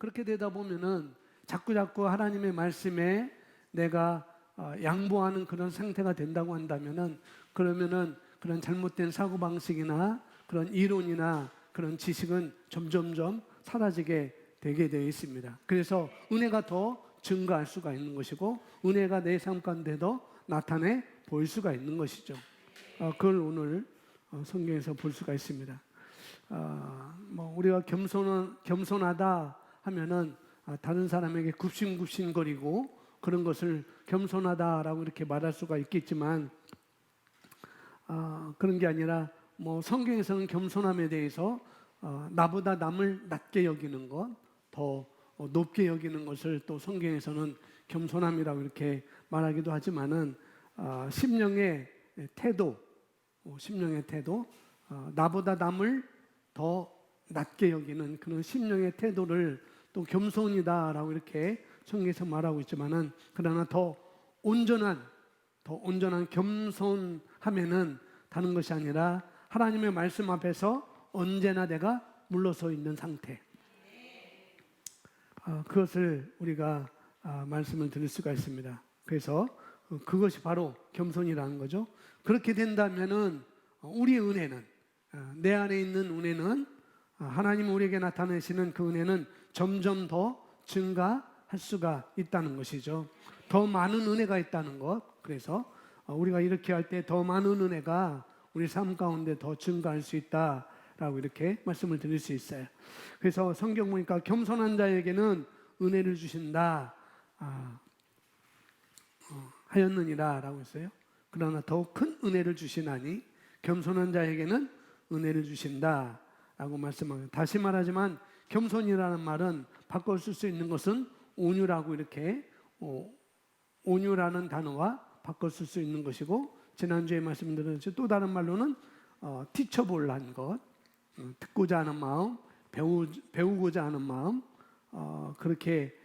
그렇게 되다 보면은 자꾸 하나님의 말씀에 내가 양보하는 그런 상태가 된다고 한다면은, 그러면은 그런 잘못된 사고방식이나 그런 이론이나 그런 지식은 점점점 사라지게 되게 되어 있습니다. 그래서 은혜가 더 증가할 수가 있는 것이고, 은혜가 내 삶 가운데도 나타내 보일 수가 있는 것이죠. 그걸 오늘 성경에서 볼 수가 있습니다. 우리가 겸손하다 하면은 다른 사람에게 굽신굽신거리고 그런 것을 겸손하다라고 이렇게 말할 수가 있겠지만, 그런 게 아니라 성경에서는 겸손함에 대해서 나보다 남을 낮게 여기는 것, 더 높게 여기는 것을 또 성경에서는 겸손함이라고 이렇게 말하기도 하지만은, 심령의 태도, 나보다 남을 더 낮게 여기는 그런 심령의 태도를 또 겸손이다라고 이렇게 성경에서 말하고 있지만은, 그러나 더 온전한 겸손함에는 다른 것이 아니라 하나님의 말씀 앞에서 언제나 내가 물러서 있는 상태, 그것을 우리가 말씀을 드릴 수가 있습니다. 그래서 그것이 바로 겸손이라는 거죠. 그렇게 된다면은 우리의 은혜는, 내 안에 있는 은혜는, 하나님 우리에게 나타내시는 그 은혜는 점점 더 증가할 수가 있다는 것이죠. 더 많은 은혜가 있다는 것. 그래서 우리가 이렇게 할 때 더 많은 은혜가 우리 삶 가운데 더 증가할 수 있다라고 이렇게 말씀을 드릴 수 있어요. 그래서 성경 보니까 겸손한 자에게는 은혜를 주신다 하였느니라 라고 했어요. 그러나 더욱 큰 은혜를 주시나니 겸손한 자에게는 은혜를 주신다 라고 말씀합니다. 다시 말하지만 겸손이라는 말은 바꿔 쓸 수 있는 것은 온유라고 이렇게, 온유라는 단어와 바꿔 쓸 수 있는 것이고, 지난주에 말씀드렸듯이 또 다른 말로는 티처볼한 것, 듣고자 하는 마음, 배우고자 하는 마음, 그렇게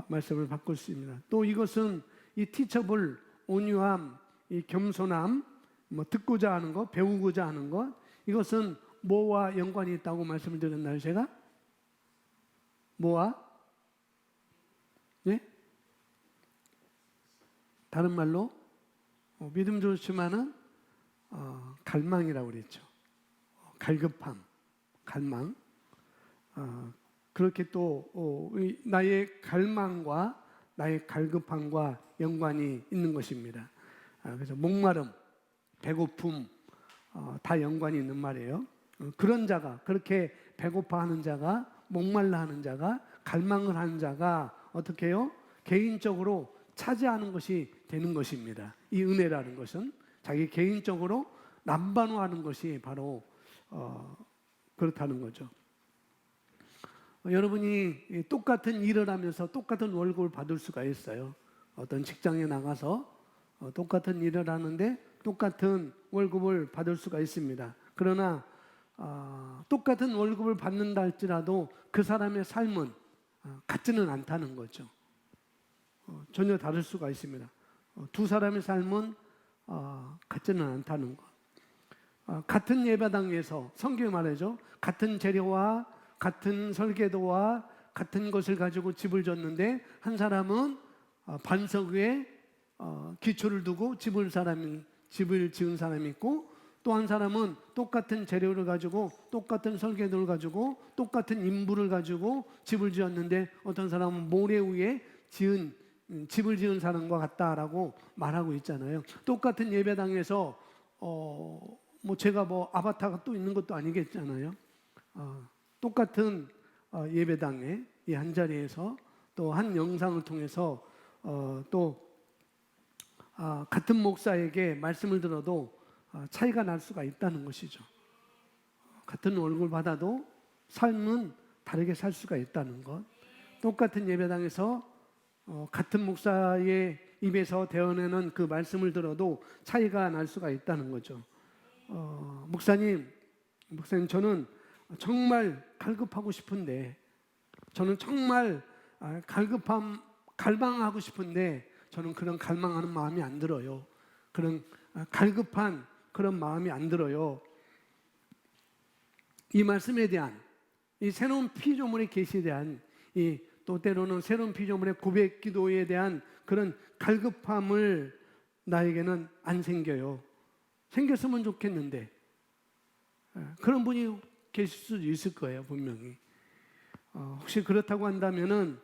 말씀을 바꿀 수 있습니다. 또 이것은 이 티처볼, 온유함, 이 겸손함, 듣고자 하는 것, 배우고자 하는 것, 이것은 뭐와 연관이 있다고 말씀을 드렸나요, 제가? 뭐와? 네? 다른 말로 믿음 좋지만은 갈망이라고 그랬죠. 갈급함, 갈망. 그렇게 또 나의 갈망과 나의 갈급함과 연관이 있는 것입니다. 그래서 목마름, 배고픔 다 연관이 있는 말이에요. 그런 자가, 그렇게 배고파하는 자가, 목말라 하는 자가, 갈망을 하는 자가 어떻게 해요? 개인적으로 차지하는 것이 되는 것입니다. 이 은혜라는 것은 자기 개인적으로 남반호하는 것이 바로 그렇다는 거죠. 여러분이 똑같은 일을 하면서 똑같은 월급을 받을 수가 있어요. 어떤 직장에 나가서 똑같은 일을 하는데 똑같은 월급을 받을 수가 있습니다. 그러나 똑같은 월급을 받는다 할지라도 그 사람의 삶은 같지는 않다는 거죠. 전혀 다를 수가 있습니다. 두 사람의 삶은 같지는 않다는 것. 같은 예배당에서 성경이 말하죠. 같은 재료와 같은 설계도와 같은 것을 가지고 집을 졌는데, 한 사람은 반석 위에 기초를 두고 집을 지은 사람이 있고, 또 한 사람은 똑같은 재료를 가지고 똑같은 설계도를 가지고 똑같은 인부를 가지고 집을 지었는데, 어떤 사람은 모래 위에 집을 지은 사람과 같다라고 말하고 있잖아요. 똑같은 예배당에서 제가 아바타가 또 있는 것도 아니겠잖아요. 똑같은 예배당에 이 한 자리에서 또 한 영상을 통해서 또 같은 목사에게 말씀을 들어도 차이가 날 수가 있다는 것이죠. 같은 월급을 받아도 삶은 다르게 살 수가 있다는 것. 똑같은 예배당에서 같은 목사의 입에서 대언하는 그 말씀을 들어도 차이가 날 수가 있다는 거죠. 목사님, 저는 정말 갈급하고 싶은데, 저는 정말 갈망하고 싶은데, 저는 그런 갈망하는 마음이 안 들어요. 그런 갈급한 그런 마음이 안 들어요. 이 말씀에 대한, 이 새로운 피조물의 계시에 대한 또 때로는 새로운 피조물의 고백 기도에 대한 그런 갈급함을 나에게는 안 생겨요. 생겼으면 좋겠는데 그런 분이 계실 수도 있을 거예요, 분명히. 혹시 그렇다고 한다면은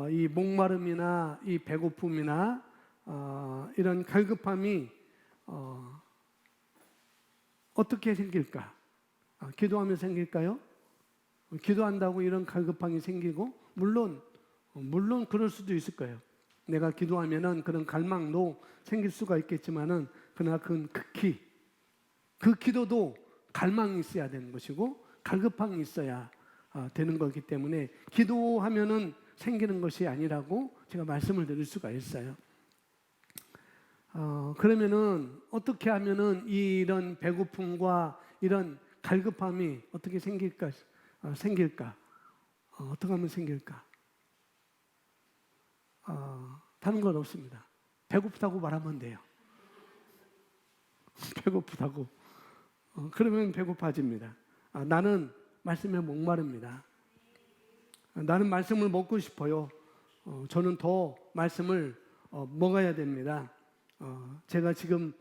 이 목마름이나 이 배고픔이나 이런 갈급함이 어떻게 생길까? 기도하면 생길까요? 기도한다고 이런 갈급함이 생기고 물론 그럴 수도 있을 거예요. 내가 기도하면은 그런 갈망도 생길 수가 있겠지만은 그러나 그건 극히 그 기도도 갈망이 있어야 되는 것이고 갈급함이 있어야 되는 거기 때문에 기도하면은 생기는 것이 아니라고 제가 말씀을 드릴 수가 있어요. 그러면은 어떻게 하면은 이런 배고픔과 이런 갈급함이 어떻게 생길까? 어떻게 하면 생길까? 다른 건 없습니다. 배고프다고 말하면 돼요. 배고프다고. 그러면 배고파집니다. 나는 말씀에 목마릅니다. 나는 말씀을 먹고 싶어요. 저는 더 말씀을 먹어야 됩니다. 제가 지금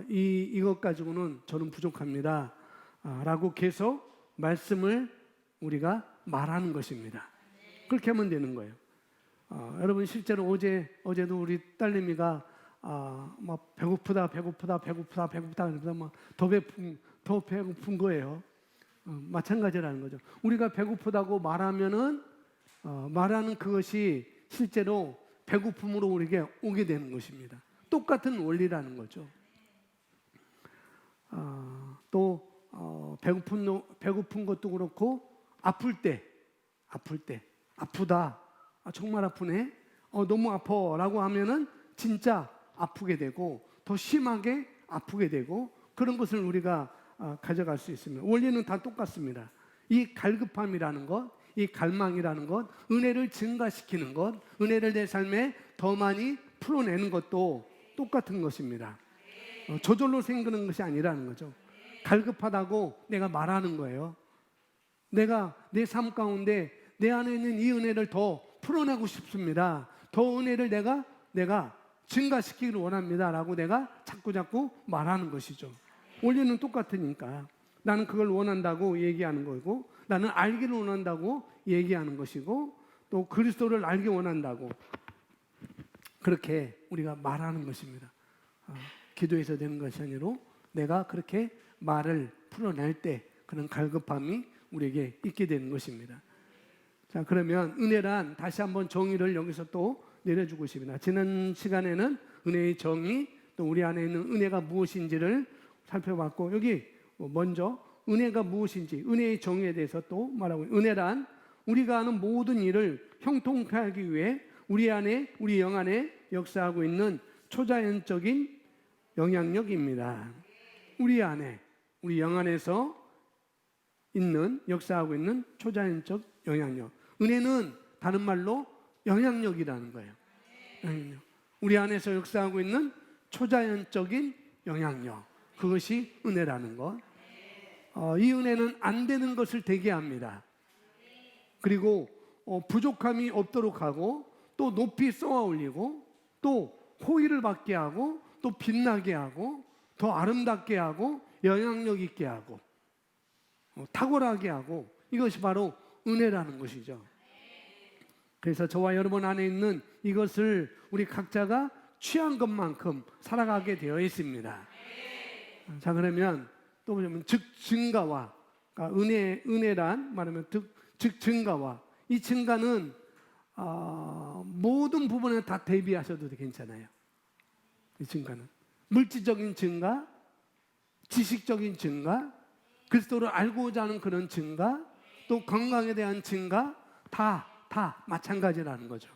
이것 가지고는 저는 부족합니다. 라고 계속 말씀을 우리가 말하는 것입니다. 그렇게 하면 되는 거예요. 여러분 실제로 어제도 우리 딸내미가 막 배고프다 그러면서 막 더 배고픈 거예요. 마찬가지라는 거죠. 우리가 배고프다고 말하면은 말하는 그것이 실제로 배고픔으로 우리에게 오게 되는 것입니다. 똑같은 원리라는 거죠. 또 배고픈 것도 그렇고 아플 때 아프다 정말 아프네 너무 아파라고 하면은 진짜 아프게 되고 더 심하게 아프게 되고 그런 것을 우리가 가져갈 수 있습니다. 원리는 다 똑같습니다. 이 갈급함이라는 것, 이 갈망이라는 것, 은혜를 증가시키는 것, 은혜를 내 삶에 더 많이 풀어내는 것도 똑같은 것입니다. 저절로 생기는 것이 아니라는 거죠. 갈급하다고 내가 말하는 거예요. 내가 내 삶 가운데 내 안에 있는 이 은혜를 더 풀어내고 싶습니다. 더 은혜를 내가 증가시키기를 원합니다. 라고 내가 자꾸 말하는 것이죠. 원리는 똑같으니까. 나는 그걸 원한다고 얘기하는 거고, 나는 알기를 원한다고 얘기하는 것이고, 또 그리스도를 알기 원한다고 그렇게 우리가 말하는 것입니다. 기도해서 되는 것이 아니라 내가 그렇게 말을 풀어낼 때 그런 갈급함이 우리에게 있게 되는 것입니다. 자, 그러면 은혜란 다시 한번 정의를 여기서 또 내려주고 있습니다. 지난 시간에는 은혜의 정의, 또 우리 안에 있는 은혜가 무엇인지를 살펴봤고, 여기 먼저 은혜가 무엇인지, 은혜의 정의에 대해서 또 말하고, 은혜란 우리가 하는 모든 일을 형통케 하기 위해 우리 영 안에 역사하고 있는 초자연적인 영향력입니다. 우리 영 안에서 역사하고 있는 초자연적 영향력. 은혜는 다른 말로 영향력이라는 거예요. 영향력. 우리 안에서 역사하고 있는 초자연적인 영향력. 그것이 은혜라는 것. 이 은혜는 안 되는 것을 되게 합니다. 그리고 부족함이 없도록 하고, 또 높이 쏘아 올리고, 또 호의를 받게 하고, 또 빛나게 하고, 더 아름답게 하고, 영향력 있게 하고, 탁월하게 하고, 이것이 바로 은혜라는 것이죠. 그래서 저와 여러분 안에 있는 이것을 우리 각자가 취한 것만큼 살아가게 되어 있습니다. 자, 그러면 또 보자면 즉 증가와, 그러니까 은혜란 말하면 즉 증가와, 이 증가는 모든 부분에 다 대비하셔도 괜찮아요. 이 증가는 물질적인 증가, 지식적인 증가, 그리스도를 알고자 하는 그런 증가, 또 건강에 대한 증가, 다 마찬가지라는 거죠.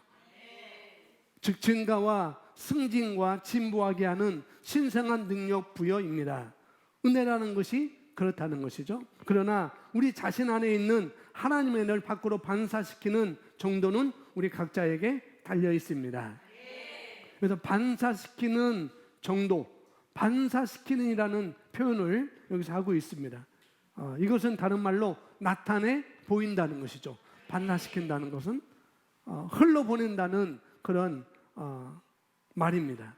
즉 증가와 승진과 진보하게 하는 신성한 능력 부여입니다. 은혜라는 것이 그렇다는 것이죠. 그러나 우리 자신 안에 있는 하나님의 은혜를 밖으로 반사시키는 정도는 우리 각자에게 달려 있습니다. 그래서 반사시키는 정도, 반사시키는이라는 표현을 여기서 하고 있습니다. 이것은 다른 말로 나타내 보인다는 것이죠. 반사시킨다는 것은 흘러보낸다는 그런 말입니다.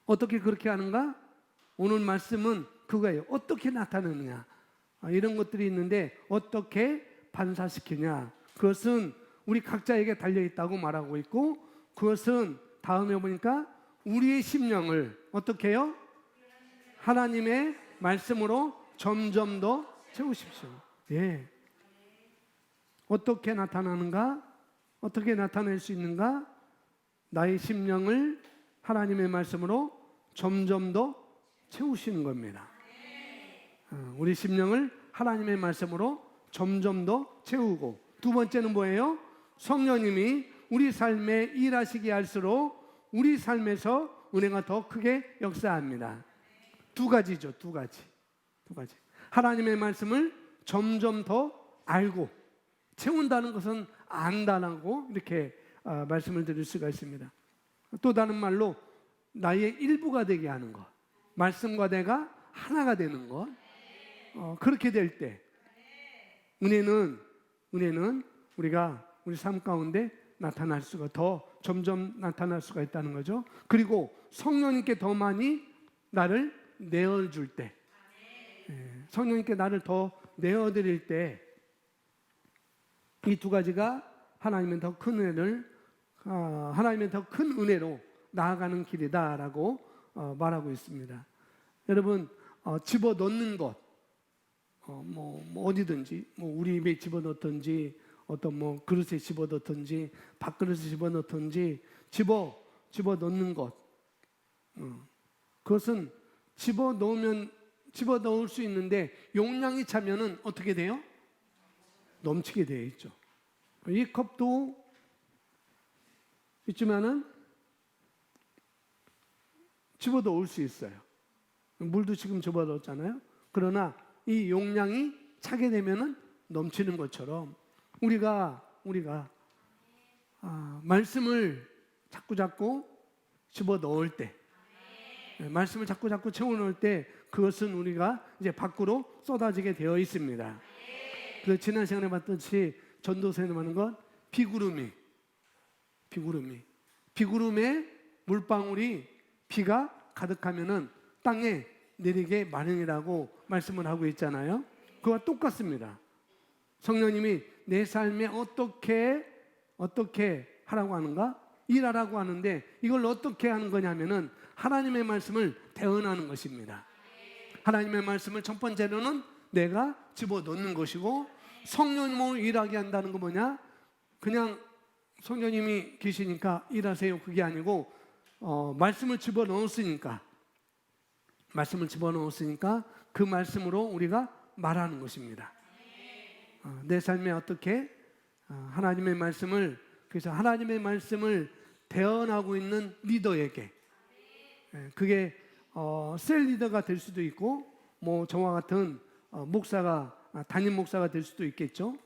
어떻게 그렇게 하는가? 오늘 말씀은 그거예요. 어떻게 나타내느냐, 이런 것들이 있는데 어떻게 반사시키냐, 그것은 우리 각자에게 달려있다고 말하고 있고, 그것은 다음에 보니까 우리의 심령을 어떻게 해요? 하나님의 말씀으로 점점 더 채우십시오. 예. 어떻게 나타나는가? 어떻게 나타낼 수 있는가? 나의 심령을 하나님의 말씀으로 점점 더 채우시는 겁니다. 우리 심령을 하나님의 말씀으로 점점 더 채우고, 두 번째는 뭐예요? 성령님이 우리 삶에 일하시게 할수록 우리 삶에서 은혜가 더 크게 역사합니다. 두 가지죠. 두 가지. 하나님의 말씀을 점점 더 알고, 채운다는 것은 안다라고 이렇게 말씀을 드릴 수가 있습니다. 또 다른 말로 나의 일부가 되게 하는 것, 말씀과 내가 하나가 되는 것, 그렇게 될 때 은혜는 우리가 우리 삶 가운데 나타날 수가, 더 점점 나타날 수가 있다는 거죠. 그리고 성령님께 더 많이 나를 내어줄 때, 성령님께 나를 더 내어드릴 때, 이 두 가지가 하나님의 더 큰 은혜를, 하나님의 더 큰 은혜로 나아가는 길이다라고 말하고 있습니다. 여러분, 집어넣는 것, 뭐 어디든지, 뭐 우리 입에 집어넣든지, 어떤 뭐 그릇에 집어넣든지, 밥그릇에 집어넣든지, 집어넣는 것, 그것은 집어넣을 수 있는데 용량이 차면은 어떻게 돼요? 넘치게 되어 있죠. 이 컵도 있지만은 집어넣을 수 있어요. 물도 지금 집어넣었잖아요. 그러나 이 용량이 차게 되면은 넘치는 것처럼 우리가 말씀을 자꾸 집어넣을 때, 말씀을 자꾸 채워넣을 때, 그것은 우리가 이제 밖으로 쏟아지게 되어 있습니다. 그래서 지난 시간에 봤듯이 전도서에 나오는 것, 비구름에 물방울이, 비가 가득하면은 땅에 내리게 마련이라고 말씀을 하고 있잖아요. 그와 똑같습니다. 성령님이 내 삶에 어떻게 하라고 하는가? 일하라고 하는데 이걸 어떻게 하는 거냐면은 하나님의 말씀을 대언하는 것입니다. 하나님의 말씀을 첫 번째로는 내가 집어넣는 것이고, 성령님으로 일하게 한다는 거 뭐냐? 그냥 성령님이 계시니까 일하세요, 그게 아니고 말씀을 집어넣었으니까 그 말씀으로 우리가 말하는 것입니다. 내 삶에 어떻게 하나님의 말씀을, 그래서 하나님의 말씀을 대언하고 있는 리더에게, 그게 셀 리더가 될 수도 있고, 뭐 저와 같은 담임 목사가 될 수도 있겠죠.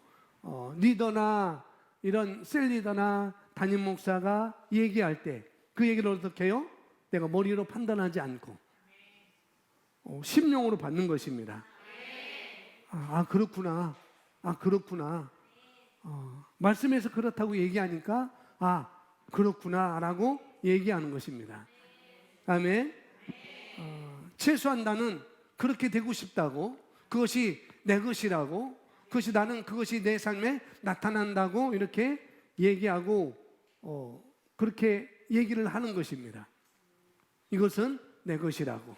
리더나 이런 셀 리더나 담임 목사가 얘기할 때 그 얘기를 어떻게 해요? 내가 머리로 판단하지 않고 심령으로 받는 것입니다. 그렇구나. 말씀에서 그렇다고 얘기하니까 그렇구나라고 얘기하는 것입니다. 아멘. 최소한 나는 그렇게 되고 싶다고, 그것이 내 것이라고, 그것이 내 삶에 나타난다고 이렇게 얘기하고 그렇게 얘기를 하는 것입니다. 이것은 내 것이라고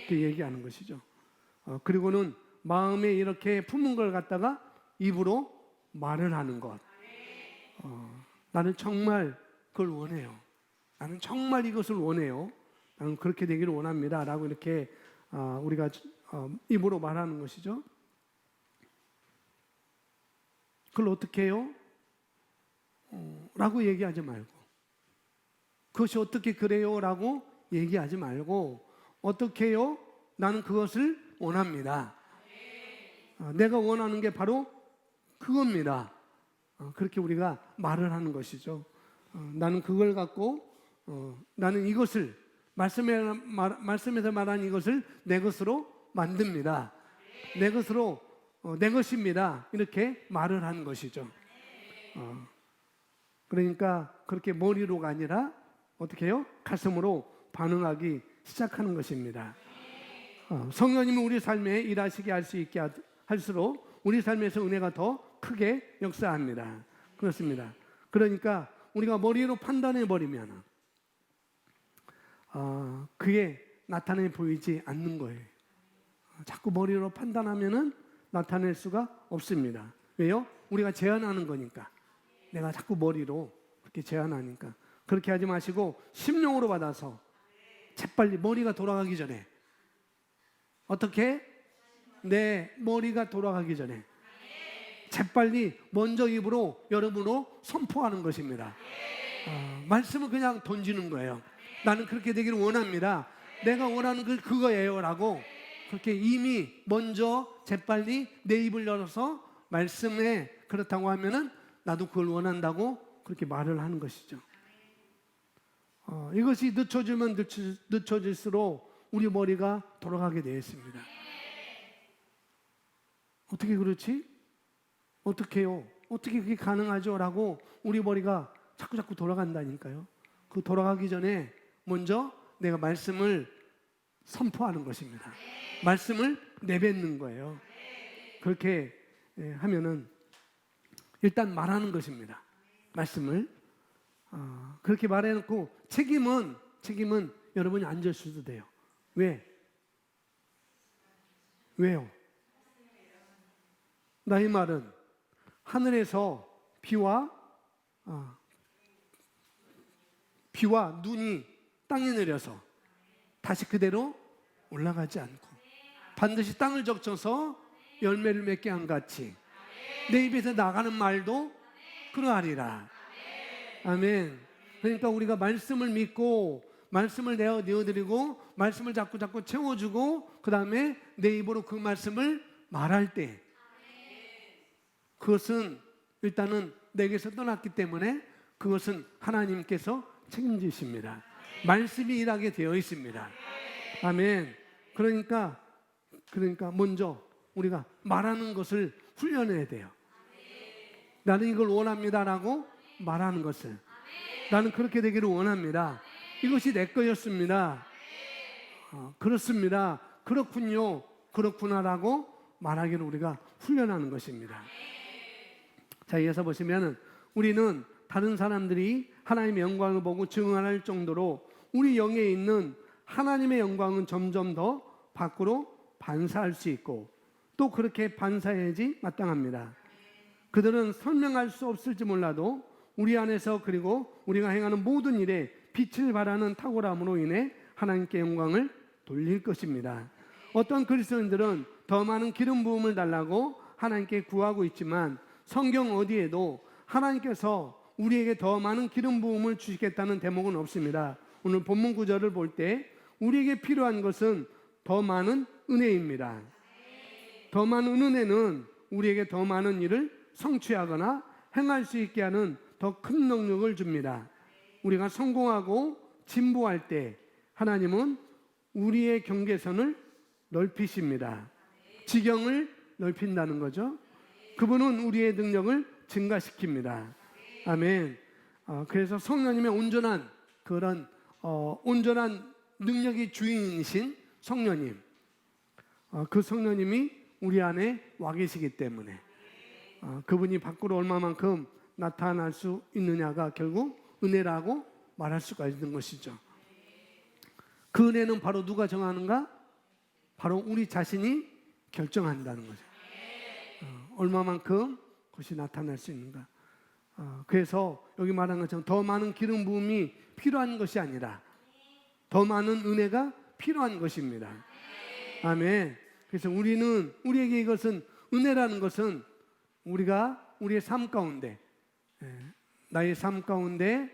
이렇게 얘기하는 것이죠. 그리고는 마음에 이렇게 품은 걸 갖다가 입으로 말을 하는 것. 나는 정말 그걸 원해요. 나는 정말 이것을 원해요. 나는 그렇게 되기를 원합니다. 라고 이렇게 우리가 입으로 말하는 것이죠. 그걸 어떻게 해요? 라고 얘기하지 말고, 그것이 어떻게 그래요? 라고 얘기하지 말고, 어떻게 해요? 나는 그것을 원합니다. 내가 원하는 게 바로 그겁니다. 그렇게 우리가 말을 하는 것이죠. 나는 그걸 갖고 나는 이것을 말씀에서 말한 이것을 내 것으로 만듭니다. 내 것입니다. 이렇게 말을 하는 것이죠. 그러니까 그렇게 머리로가 아니라 어떻게 해요? 가슴으로 반응하기 시작하는 것입니다. 성령님이 우리 삶에 일하시게 할 수 있게 할수록 우리 삶에서 은혜가 더 크게 역사합니다. 그렇습니다. 그러니까 우리가 머리로 판단해 버리면 그게 나타내 보이지 않는 거예요. 자꾸 머리로 판단하면은 나타낼 수가 없습니다. 왜요? 우리가 제한하는 거니까. 내가 자꾸 머리로 그렇게 제한하니까. 그렇게 하지 마시고 심령으로 받아서 재빨리 머리가 돌아가기 전에 어떻게? 내 머리가 돌아가기 전에 재빨리 먼저 입으로 여러분으로 선포하는 것입니다. 말씀을 그냥 던지는 거예요. 나는 그렇게 되기를 원합니다. 내가 원하는 그거예요 라고 그렇게 이미 먼저 재빨리 내 입을 열어서 말씀에 그렇다고 하면은 나도 그걸 원한다고 그렇게 말을 하는 것이죠. 이것이 늦춰지면 늦춰질수록 우리 머리가 돌아가게 되어 있습니다. 어떻게 그렇지? 어떻게 해요? 어떻게 그게 가능하죠? 라고 우리 머리가 자꾸 돌아간다니까요. 그 돌아가기 전에 먼저 내가 말씀을 선포하는 것입니다. 말씀을 내뱉는 거예요. 그렇게 하면은 일단 말하는 것입니다. 말씀을 그렇게 말해놓고 책임은 여러분이 안 져주셔도 돼요. 왜요? 나의 말은 하늘에서 비와 눈이 땅에 내려서 다시 그대로 올라가지 않고 반드시 땅을 적셔서 열매를 맺게 한 같이 내 입에서 나가는 말도 그러하리라. 아멘. 그러니까 우리가 말씀을 믿고 말씀을 내어드리고 말씀을 자꾸 채워주고 그 다음에 내 입으로 그 말씀을 말할 때 그것은 일단은 내게서 떠났기 때문에 그것은 하나님께서 책임지십니다. 말씀이 일하게 되어 있습니다. 아멘. 그러니까 먼저 우리가 말하는 것을 훈련해야 돼요. 나는 이걸 원합니다라고 말하는 것을. 나는 그렇게 되기를 원합니다. 이것이 내 거였습니다. 그렇습니다. 그렇군요. 그렇구나라고 말하기를 우리가 훈련하는 것입니다. 자, 이어서 보시면은 우리는 다른 사람들이 하나님의 영광을 보고 증언할 정도로 우리 영에 있는 하나님의 영광은 점점 더 밖으로 반사할 수 있고 또 그렇게 반사해야지 마땅합니다. 그들은 설명할 수 없을지 몰라도 우리 안에서 그리고 우리가 행하는 모든 일에 빛을 발하는 탁월함으로 인해 하나님께 영광을 돌릴 것입니다. 어떤 그리스도인들은 더 많은 기름 부음을 달라고 하나님께 구하고 있지만 성경 어디에도 하나님께서 우리에게 더 많은 기름 부음을 주시겠다는 대목은 없습니다. 오늘 본문 구절을 볼 때 우리에게 필요한 것은 더 많은 은혜입니다. 더 많은 은혜는 우리에게 더 많은 일을 성취하거나 행할 수 있게 하는 더 큰 능력을 줍니다. 우리가 성공하고 진보할 때 하나님은 우리의 경계선을 넓히십니다. 지경을 넓힌다는 거죠. 그분은 우리의 능력을 증가시킵니다. 아멘. 그래서 성령님의 온전한 그런 온전한 능력의 주인이신 성령님, 그 성령님이 우리 안에 와 계시기 때문에 그분이 밖으로 얼마만큼 나타날 수 있느냐가 결국 은혜라고 말할 수가 있는 것이죠. 그 은혜는 바로 누가 정하는가? 바로 우리 자신이 결정한다는 거죠. 얼마만큼 그것이 나타날 수 있는가. 그래서 여기 말한 것처럼 더 많은 기름 부음이 필요한 것이 아니라 더 많은 은혜가 필요한 것입니다. 아멘. 그래서 우리에게 이것은 은혜라는 것은 우리가 우리의 삶 가운데 나의 삶 가운데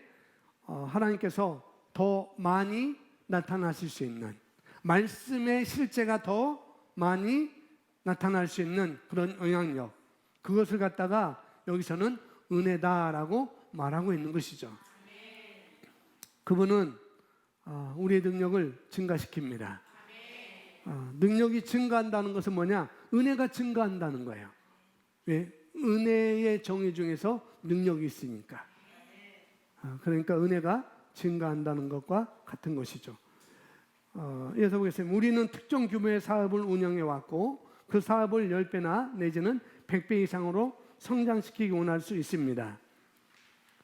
하나님께서 더 많이 나타나실 수 있는 말씀의 실제가 더 많이 나타날 수 있는 그런 영향력, 그것을 갖다가 여기서는 은혜다라고 말하고 있는 것이죠. 그분은 우리의 능력을 증가시킵니다. 능력이 증가한다는 것은 뭐냐? 은혜가 증가한다는 거예요. 왜? 은혜의 정의 중에서 능력이 있으니까. 그러니까 은혜가 증가한다는 것과 같은 것이죠. 이어서 보겠습니다. 우리는 특정 규모의 사업을 운영해 왔고 그 사업을 10배나 내지는 100배 이상으로 성장시키기 원할 수 있습니다.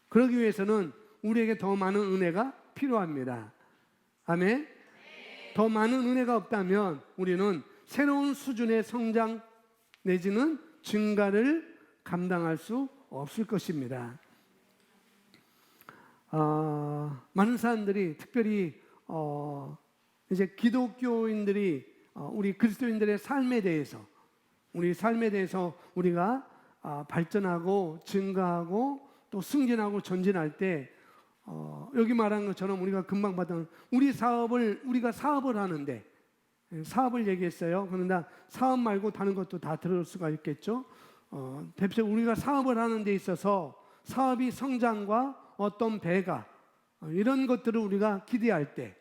그러기 위해서는 우리에게 더 많은 은혜가 필요합니다. 아멘. 더 많은 은혜가 없다면 우리는 새로운 수준의 성장 내지는 증가를 감당할 수 없을 것입니다. 많은 사람들이 특별히 이제 기독교인들이 우리 그리스도인들의 삶에 대해서 우리가 발전하고 증가하고 또 승진하고 전진할 때 여기 말한 것처럼 우리가 금방 봤던 우리가 사업을 하는데 사업을 얘기했어요. 그러나 사업 말고 다른 것도 다 들을 수가 있겠죠. 대표적으로 우리가 사업을 하는 데 있어서 사업이 성장과 어떤 배가 이런 것들을 우리가 기대할 때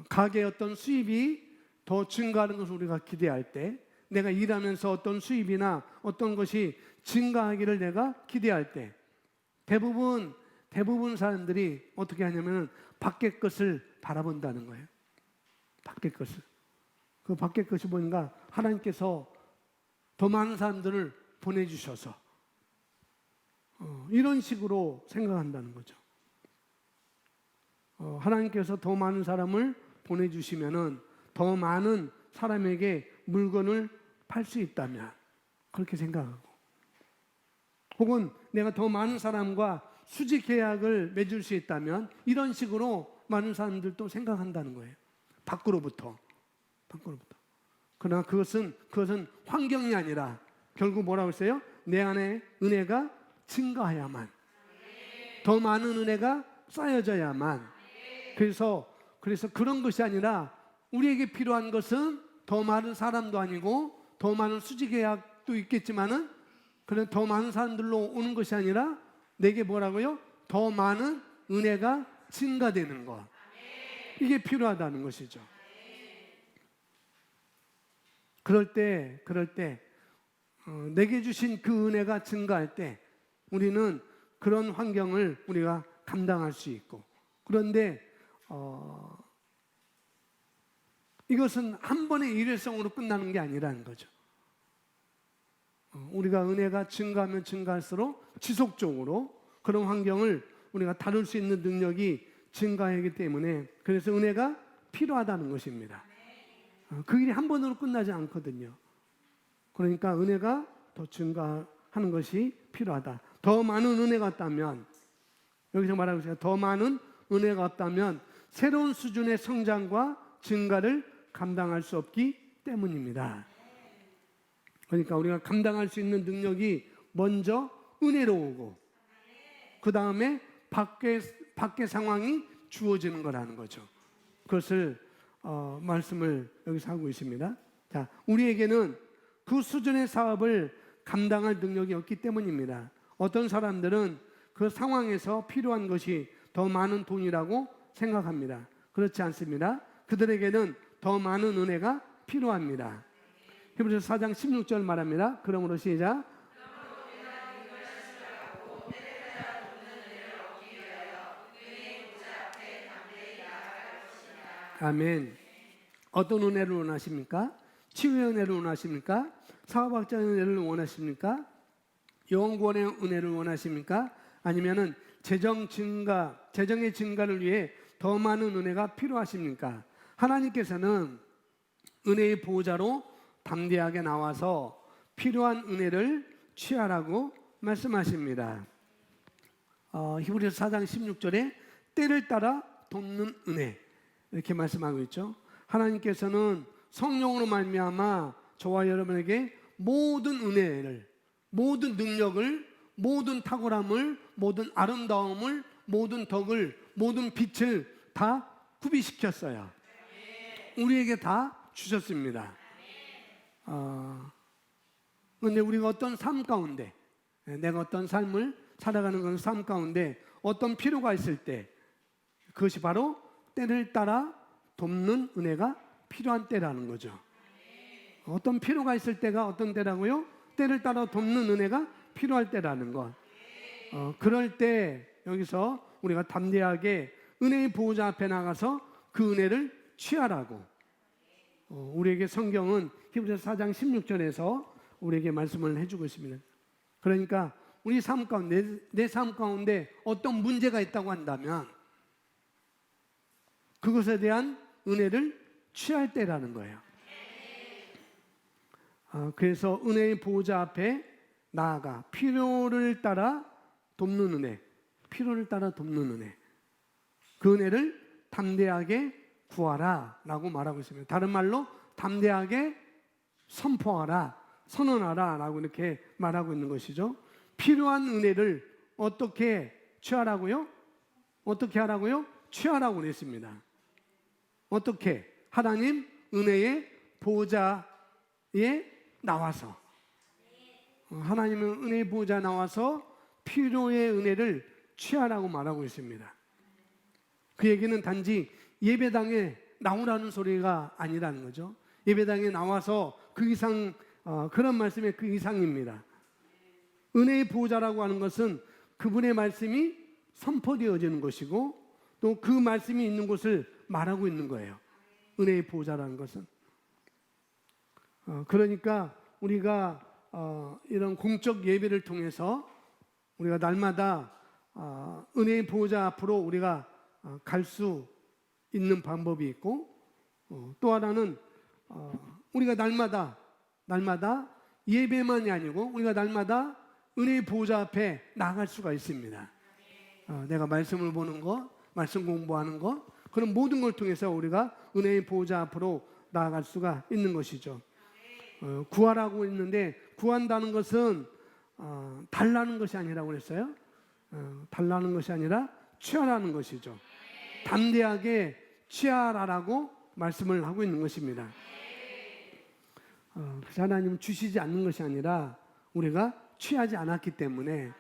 가게의 어떤 수입이 더 증가하는 것을 우리가 기대할 때 내가 일하면서 어떤 수입이나 어떤 것이 증가하기를 내가 기대할 때 대부분 사람들이 어떻게 하냐면 밖의 것을 바라본다는 거예요. 밖의 것을. 그 밖의 것이 뭔가 하나님께서 더 많은 사람들을 보내주셔서 이런 식으로 생각한다는 거죠. 하나님께서 더 많은 사람을 보내주시면은 더 많은 사람에게 물건을 팔 수 있다면 그렇게 생각하고 혹은 내가 더 많은 사람과 수직 계약을 맺을 수 있다면 이런 식으로 많은 사람들도 생각한다는 거예요. 밖으로부터. 그러나 그것은 환경이 아니라 결국 뭐라고 했어요? 내 안에 은혜가 증가해야만 더 많은 은혜가 쌓여져야만 그래서 그런 것이 아니라 우리에게 필요한 것은 더 많은 사람도 아니고 더 많은 수직 계약도 있겠지만은 그런 더 많은 사람들로 오는 것이 아니라 내게 뭐라고요? 더 많은 은혜가 증가되는 것. 이게 필요하다는 것이죠. 그럴 때 내게 주신 그 은혜가 증가할 때 우리는 그런 환경을 우리가 감당할 수 있고 그런데 이것은 한 번의 일회성으로 끝나는 게 아니라는 거죠. 우리가 은혜가 증가하면 증가할수록 지속적으로 그런 환경을 우리가 다룰 수 있는 능력이 증가하기 때문에 그래서 은혜가 필요하다는 것입니다. 그 일이 한 번으로 끝나지 않거든요. 그러니까 은혜가 더 증가하는 것이 필요하다. 더 많은 은혜가 없다면 여기서 말하고 있어요. 더 많은 은혜가 없다면 새로운 수준의 성장과 증가를 감당할 수 없기 때문입니다. 그러니까 우리가 감당할 수 있는 능력이 먼저 은혜로 오고 그 다음에 밖의 상황이 주어지는 거라는 거죠. 그것을 말씀을 여기서 하고 있습니다. 자, 우리에게는 그 수준의 사업을 감당할 능력이 없기 때문입니다. 어떤 사람들은 그 상황에서 필요한 것이 더 많은 돈이라고 생각합니다. 그렇지 않습니다. 그들에게는 더 많은 은혜가 필요합니다. 히브리서 4장 16절 말합니다. 그러므로 시작. 아멘. 어떤 은혜를 원하십니까? 치유의 은혜를 원하십니까? 사업학자의 은혜를 원하십니까? 영원의 은혜를 원하십니까? 아니면은 재정의 증가를 위해 더 많은 은혜가 필요하십니까? 하나님께서는 은혜의 보호자로 담대하게 나와서 필요한 은혜를 취하라고 말씀하십니다. 히브리서 4장 16절에 때를 따라 돕는 은혜 이렇게 말씀하고 있죠. 하나님께서는 성령으로 말미암아 저와 여러분에게 모든 은혜를, 모든 능력을, 모든 탁월함을, 모든 아름다움을, 모든 덕을, 모든 빛을 다 구비시켰어요. 우리에게 다 주셨습니다. 그런데 우리가 어떤 삶 가운데 내가 어떤 삶을 살아가는 그런 삶 가운데 어떤 필요가 있을 때 그것이 바로 때를 따라 돕는 은혜가 필요한 때라는 거죠. 어떤 필요가 있을 때가 어떤 때라고요? 때를 따라 돕는 은혜가 필요할 때라는 것. 그럴 때 여기서 우리가 담대하게 은혜의 보호자 앞에 나가서 그 은혜를 취하라고 우리에게 성경은 히브리서 4장 16절에서 우리에게 말씀을 해주고 있습니다. 그러니까 우리 삶 가운데, 내 삶 가운데 어떤 문제가 있다고 한다면 그것에 대한 은혜를 취할 때라는 거예요. 그래서 은혜의 보호자 앞에 나아가 필요를 따라 돕는 은혜, 필요를 따라 돕는 은혜, 그 은혜를 담대하게 구하라 라고 말하고 있습니다. 다른 말로 담대하게 선포하라, 선언하라 라고 이렇게 말하고 있는 것이죠. 필요한 은혜를 어떻게 취하라고요? 어떻게 하라고요? 취하라고 그랬습니다. 어떻게? 하나님 은혜의 보호자에 나와서, 하나님은 은혜의 보호자에 나와서 필요의 은혜를 취하라고 말하고 있습니다. 그 얘기는 단지 예배당에 나오라는 소리가 아니라는 거죠. 예배당에 나와서 그 이상, 그런 말씀의 그 이상입니다. 은혜의 보호자라고 하는 것은 그분의 말씀이 선포되어지는 것이고 또 그 말씀이 있는 곳을 말하고 있는 거예요. 은혜의 보호자라는 것은. 그러니까 우리가 이런 공적 예배를 통해서 우리가 날마다 은혜의 보호자 앞으로 우리가 갈 수 있는 방법이 있고 또 하나는 우리가 날마다 예배만이 아니고 우리가 날마다 은혜의 보호자 앞에 나갈 수가 있습니다. 내가 말씀을 보는 것, 말씀 공부하는 것, 그런 모든 걸 통해서 우리가 은혜의 보호자 앞으로 나아갈 수가 있는 것이죠. 구하라고 했는데 구한다는 것은 달라는 것이 아니라고 그랬어요. 달라는 것이 아니라 취하라는 것이죠. 담대하게 취하라라고 말씀을 하고 있는 것입니다. 그래서 하나님은 주시지 않는 것이 아니라 우리가 취하지 않았기 때문에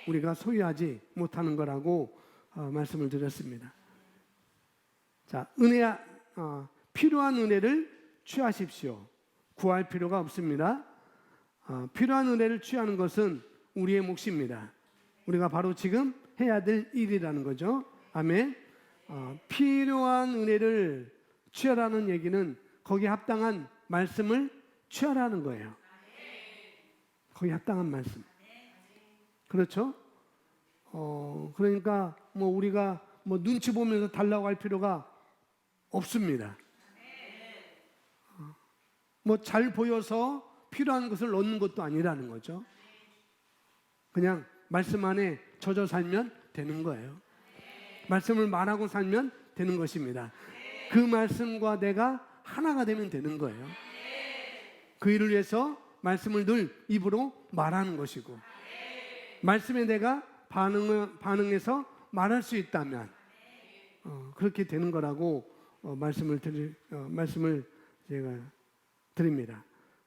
우리가 소유하지 못하는 거라고 말씀을 드렸습니다. 자, 필요한 은혜를 취하십시오. 구할 필요가 없습니다. 필요한 은혜를 취하는 것은 우리의 몫입니다. 우리가 바로 지금 해야 될 일이라는 거죠. 아멘. 필요한 은혜를 취하라는 얘기는 거기에 합당한 말씀을 취하라는 거예요. 거기에 합당한 말씀. 그렇죠? 그러니까 우리가 눈치 보면서 달라고 할 필요가 없습니다. 잘 보여서 필요한 것을 얻는 것도 아니라는 거죠. 그냥 말씀 안에 젖어 살면 되는 거예요. 말씀을 말하고 살면 되는 것입니다. 그 말씀과 내가 하나가 되면 되는 거예요. 그 일을 위해서 말씀을 늘 입으로 말하는 것이고 말씀에 내가 반응해서 말할 수 있다면 그렇게 되는 거라고 말씀을 제가 드립니다.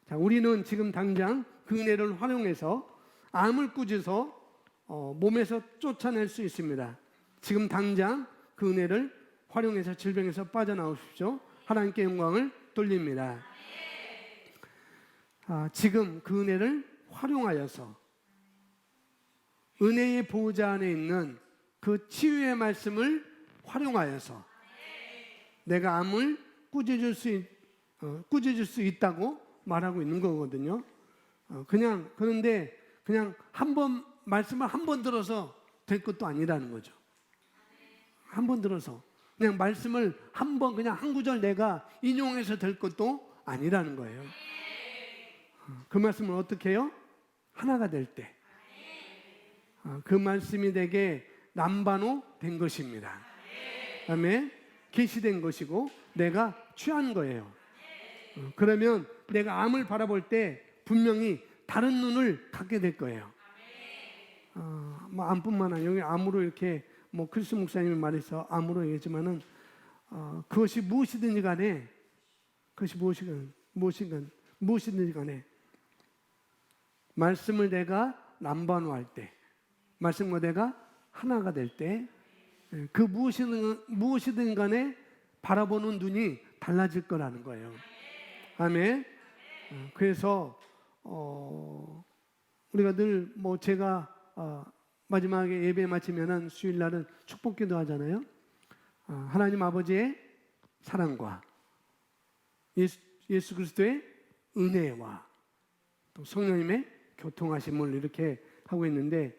자, 우리는 지금 당장 그 은혜를 활용해서 암을 꾸짖어 몸에서 쫓아낼 수 있습니다. 지금 당장 그 은혜를 활용해서 질병에서 빠져나오십시오. 하나님께 영광을 돌립니다. 지금 그 은혜를 활용하여서 은혜의 보호자 안에 있는 그 치유의 말씀을 활용하여서 내가 암을 꾸짖을 수 있다고 말하고 있는 거거든요. 그런데 그냥 말씀을 한 번 들어서 될 것도 아니라는 거죠. 한 번 들어서 그냥 말씀을 그냥 한 구절 내가 인용해서 될 것도 아니라는 거예요. 그 말씀을 어떻게 해요? 하나가 될 때. 그 말씀이 내게 남반호 된 것입니다. 아멘. 계시된 것이고 내가 취한 거예요. 그러면 내가 암을 바라볼 때 분명히 다른 눈을 갖게 될 거예요. 암뿐만 아니라 여기 암으로 이렇게 크리스 목사님이 말해서 암으로 얘기했지만은 그것이 무엇이든지 간에 말씀을 내가 남반호할 때, 말씀과 내가 하나가 될 때, 그 무엇이든 간에 바라보는 눈이 달라질 거라는 거예요. 아멘. 그래서 우리가 늘 제가 마지막에 예배 마치면은 수요일 날은 축복기도 하잖아요. 하나님 아버지의 사랑과 예수 그리스도의 은혜와 또 성령님의 교통하심을 이렇게 하고 있는데,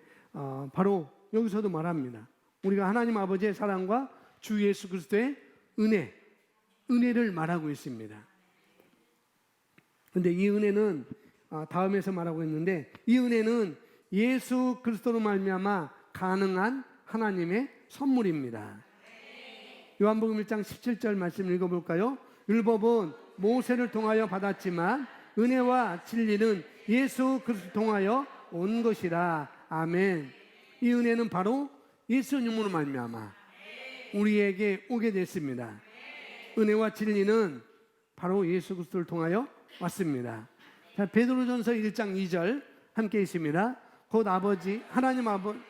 바로 여기서도 말합니다. 우리가 하나님 아버지의 사랑과 주 예수 그리스도의 은혜를 말하고 있습니다. 그런데 이 은혜는 다음에서 말하고 있는데, 이 은혜는 예수 그리스도로 말미암아 가능한 하나님의 선물입니다. 요한복음 1장 17절 말씀 읽어볼까요? 율법은 모세를 통하여 받았지만 은혜와 진리는 예수 그리스도를 통하여 온 것이라. 아멘. 이 은혜는 바로 예수님으로 말미암아 우리에게 오게 됐습니다. 은혜와 진리는 바로 예수 그리스도를 통하여 왔습니다. 자, 베드로전서 1장 2절 함께 있습니다. 곧 하나님 아버지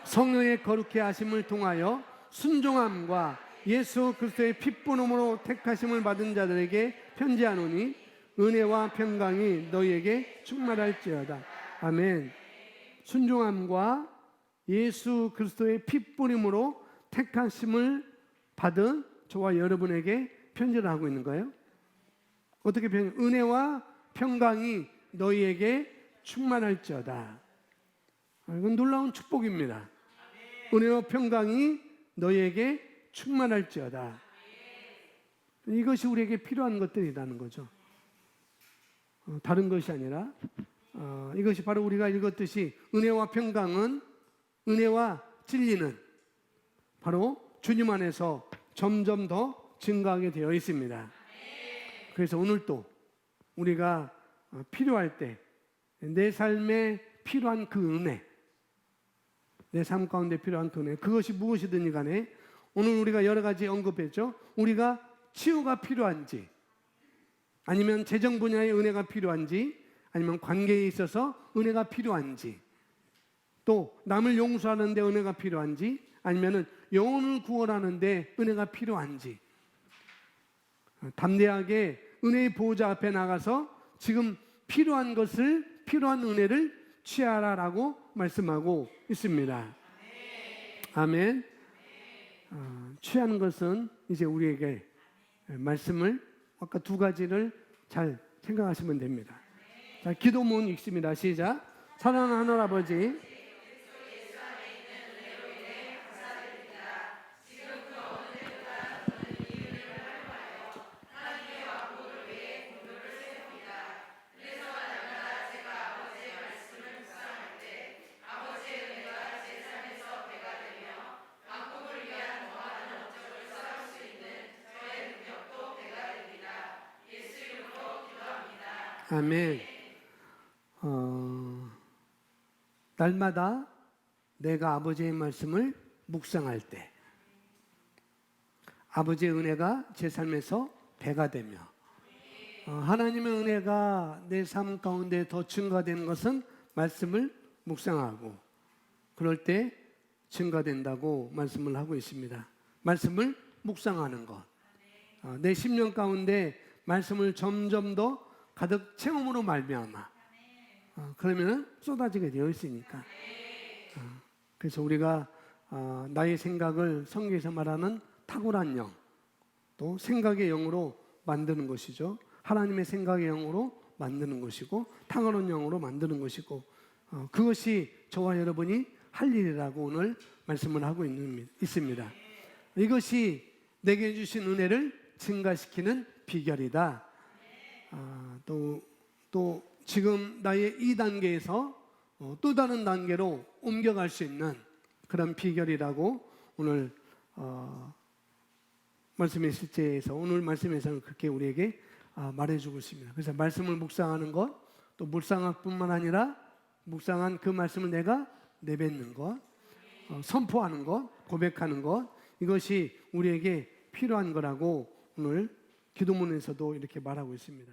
성령의 거룩케 하심을 통하여 순종함과 예수 그리스도의 핏부름으로 택하심을 받은 자들에게 편지하노니 은혜와 평강이 너희에게 충만할지어다. 아멘. 순종함과 예수 그리스도의 핏부림으로 택하심을 받은 저와 여러분에게 편지를 하고 있는 거예요. 어떻게 은혜와 평강이 너희에게 충만할지어다. 이건 놀라운 축복입니다. 은혜와 평강이 너희에게 충만할지어다. 이것이 우리에게 필요한 것들이라는 거죠. 다른 것이 아니라 이것이 바로 우리가 읽었듯이 은혜와 평강은, 은혜와 진리는 바로 주님 안에서 점점 더 증가하게 되어 있습니다. 그래서 오늘도 우리가 필요할 때 내 삶에 필요한 그 은혜, 내 삶 가운데 필요한 그 은혜, 그것이 무엇이든지 간에 오늘 우리가 여러 가지 언급했죠. 우리가 치유가 필요한지, 아니면 재정 분야의 은혜가 필요한지, 아니면 관계에 있어서 은혜가 필요한지, 또 남을 용서하는 데 은혜가 필요한지, 아니면 영혼을 구원하는 데 은혜가 필요한지, 담대하게 은혜의 보호자 앞에 나가서 지금 필요한 은혜를 취하라라고 말씀하고 있습니다. 아멘. 취하는 것은 이제 우리에게 말씀을 아까 두 가지를 잘 생각하시면 됩니다. 자, 기도문 읽습니다. 시작. 사랑하는 하늘 아버지, 아멘. 날마다 내가 아버지의 말씀을 묵상할 때 아버지의 은혜가 제 삶에서 배가 되며 하나님의 은혜가 내 삶 가운데 더 증가되는 것은 말씀을 묵상하고 그럴 때 증가된다고 말씀을 하고 있습니다. 말씀을 묵상하는 것, 내 심령 가운데 말씀을 점점 더 가득 채움으로 말미암아 그러면 쏟아지게 되어 있으니까. 그래서 우리가 나의 생각을 성경에서 말하는 탁월한 영, 또 생각의 영으로 만드는 것이죠. 하나님의 생각의 영으로 만드는 것이고 탁월한 영으로 만드는 것이고 그것이 저와 여러분이 할 일이라고 오늘 말씀을 하고 있습니다. 이것이 내게 주신 은혜를 증가시키는 비결이다. 또 지금 나의 이 단계에서 또 다른 단계로 옮겨갈 수 있는 그런 비결이라고 오늘 말씀의 실제에서 오늘 말씀에서는 그렇게 우리에게 말해주고 있습니다. 그래서 말씀을 묵상하는 것, 또 묵상뿐만 아니라 묵상한 그 말씀을 내가 내뱉는 것, 선포하는 것, 고백하는 것, 이것이 우리에게 필요한 거라고 오늘 기도문에서도 이렇게 말하고 있습니다.